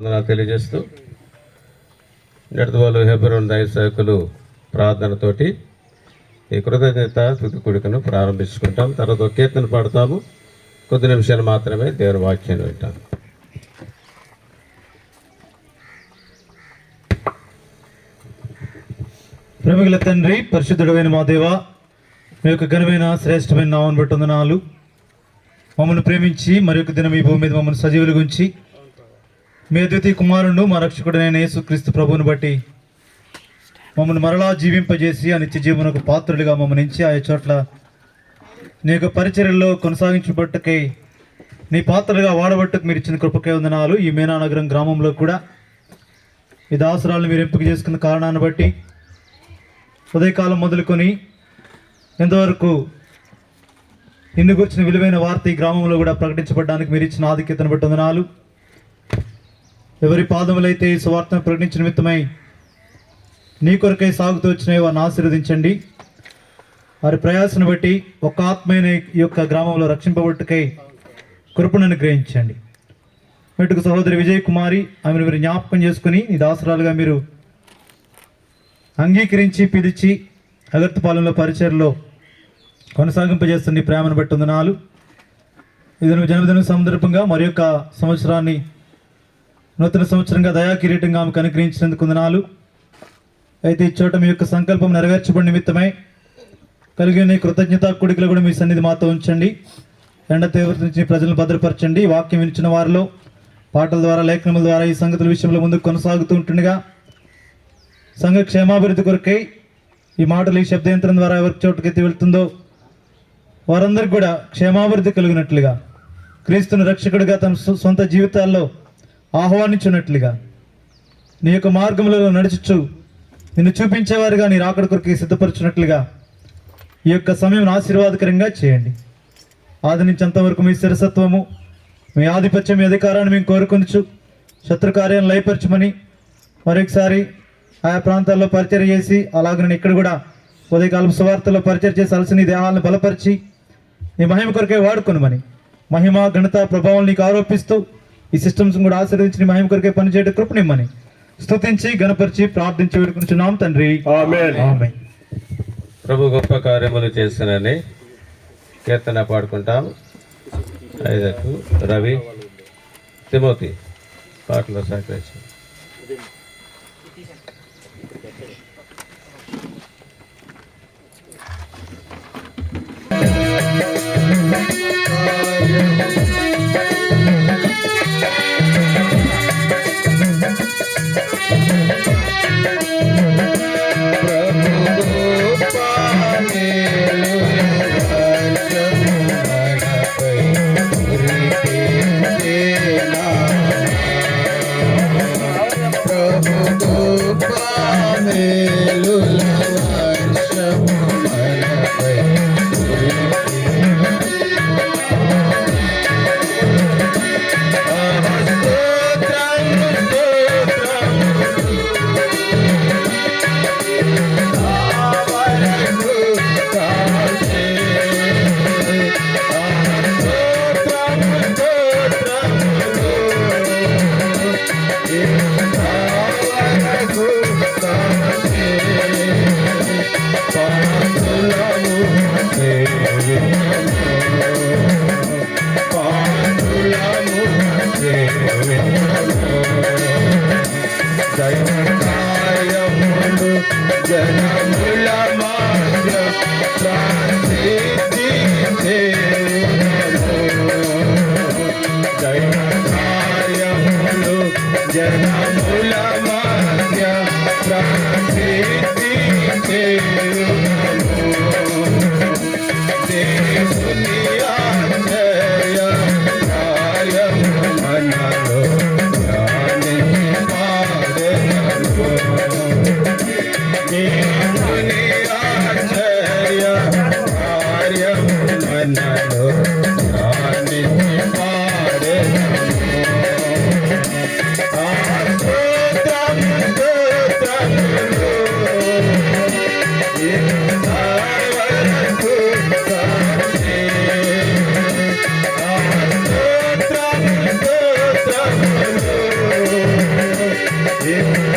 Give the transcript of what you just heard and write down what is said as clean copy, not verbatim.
తెలియజేస్తూ నెడతవాళ్ళు హెబ్రోన్ దైవ సేవకులు ప్రార్థనతోటి ఈ కృతజ్ఞత స్తుతి కూడికను ప్రారంభించుకుంటాం. తర్వాత ఒక కీర్తన పాడతాము. కొద్ది నిమిషాలు మాత్రమే దేవుని వాక్యాన్ని వింటాం. ప్రేమగల తండ్రి, పరిశుద్ధుడైన మా దేవ, మీ యొక్క ఘనమైన శ్రేష్టమైన నామమును బట్టి వందనాలు. మమ్మల్ని ప్రేమించి మరి యొక్క దినం ఈ భూమి మీద మమ్మల్ని సజీవులు గుంచి మీ అద్వితీయ కుమారుడు మా రక్షకుడైన యేసుక్రీస్తు ప్రభువుని బట్టి మమ్మల్ని మరలా జీవింపజేసి ఆ నిత్య జీవనకు పాత్రులుగా మమ్మల్ని ఇచ్చి ఆయా చోట్ల నీ యొక్క పరిచర్యల్లో కొనసాగించబట్టుకై నీ పాత్రలుగా వాడబట్టుకు మీరు ఇచ్చిన కృపకే వందనాలు. ఈ మేనానగరం గ్రామంలో కూడా ఈ దాసరాలను మీరు ఎంపిక చేసుకున్న కారణాన్ని బట్టి ఉదయకాలం మొదలుకొని ఎంతవరకు నిన్ను గురించిన విలువైన వార్త ఈ గ్రామంలో కూడా ప్రకటించబడడానికి మీరు ఇచ్చిన ఆధిక్యతను బట్టి వందనాలు. ఎవరి పాదములైతే ఈ సువార్తను ప్రకటించిన నిమిత్తమై నీ కొరకై సాగుతూ వచ్చినవి వారిని ఆశీర్వదించండి. వారి ప్రయాసను బట్టి ఒక ఆత్మైన ఈ యొక్క గ్రామంలో రక్షింపబట్టుకై కృపను అనుగ్రహించండి. మెట్టుకు సహోదరి విజయ్ కుమారి, ఆమెను మీరు జ్ఞాపకం చేసుకుని ఈ దాసరాలుగా మీరు అంగీకరించి పిలిచి అగర్తపాలెంలో పరిచయలో కొనసాగింపజేస్తున్న ప్రేమను బట్టి వందనాలు. ఇది జన్మదిన సందర్భంగా మరి యొక్క సంవత్సరాన్ని నూతన సంవత్సరంగా దయా కిరీటంగా ఆమెకు అనుగ్రహించినందుకు వందనాలు. అయితే ఈ చోట మీ యొక్క సంకల్పం నెరవేర్చబడి నిమిత్తమై కలిగిన కృతజ్ఞత కొడుకులు కూడా మీ సన్నిధి మాతో ఉంచండి. ఎండ తీవ్రత నుంచి ప్రజలను భద్రపరచండి. వాక్యం వినిచిన వారిలో పాటల ద్వారా లేఖనముల ద్వారా ఈ సంగతుల విషయంలో ముందుకు కొనసాగుతూ ఉంటుండగా సంఘ క్షేమాభివృద్ధి కొరకై ఈ మాటలు ఈ శబ్దయంత్రం ద్వారా ఎవరి చోటుకైతే వెళ్తుందో వారందరికీ కూడా క్షేమాభివృద్ధి కలిగినట్లుగా క్రీస్తుని రక్షకుడిగా తమ సొంత జీవితాల్లో ఆహ్వానించున్నట్లుగా నీ యొక్క మార్గములలో నడుచుచు నిన్ను చూపించేవారుగా నీ రాకడ కొరకు సిద్ధపరచున్నట్లుగా ఈ యొక్క సమయం ఆశీర్వాదకరంగా చేయండి. ఆది నుంచి అంతవరకు మీ శిరసత్వము, మీ ఆధిపత్యం, మీ అధికారాన్ని మేము కోరుకొనుచు శత్రు కార్యాలను లయపరచమని మరొకసారి ఆయా ప్రాంతాల్లో పరిచయం చేసి అలాగే నేను ఇక్కడ కూడా ఉదయకాలం సువార్తలో పరిచయం చేసి అలసిన దేహాలను బలపరిచి నీ మహిమ కొరకే వాడుకొనుమని మహిమ ఘనత ప్రభావం నీకు ఆరోపిస్తూ ఈ సిస్టమ్స్ కూడా ఆశీర్వదించి మహిమ కొరకే పనిచేయడం కృపనిమ్మని స్తుతించి గణపరిచి ప్రార్థించి వేడుకుంటున్నాం తండ్రి. ఆమేన్. ప్రభు గొప్ప కార్యములు చేసినని కీర్తన పాడుకుంటాం. ఐదకు రవి తిమోతి పాటలో సహకరించారు. Sri